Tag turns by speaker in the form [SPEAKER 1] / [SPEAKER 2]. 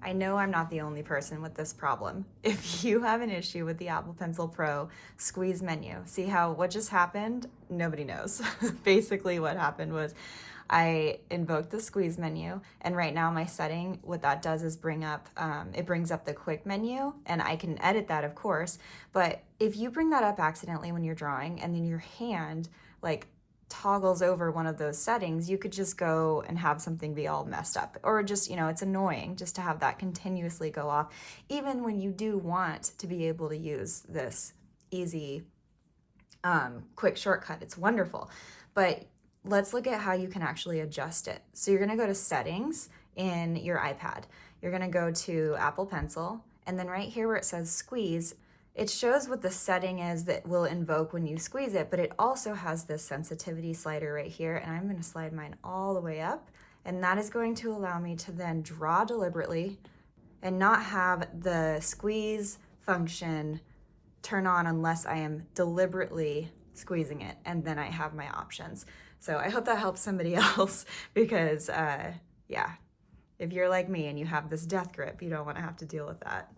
[SPEAKER 1] I know I'm not the only person with this problem. If you have an issue with the Apple Pencil Pro squeeze menu, see how what just happened? Nobody knows. Basically what happened was I invoked the squeeze menu, and right now my setting, what that does is it brings up the quick menu, and I can edit that, of course, but if you bring that up accidentally when you're drawing and then your hand like toggles over one of those settings, you could just go and have something be all messed up. Or just, it's annoying just to have that continuously go off, even when you do want to be able to use this easy, quick shortcut. It's wonderful. But let's look at how you can actually adjust it. So you're gonna go to settings in your iPad. You're gonna go to Apple Pencil, and then right here where it says squeeze, it shows what the setting is that will invoke when you squeeze it, but it also has this sensitivity slider right here, and I'm gonna slide mine all the way up, and that is going to allow me to then draw deliberately and not have the squeeze function turn on unless I am deliberately squeezing it, and then I have my options. So I hope that helps somebody else because, yeah, if you're like me and you have this death grip, you don't wanna have to deal with that.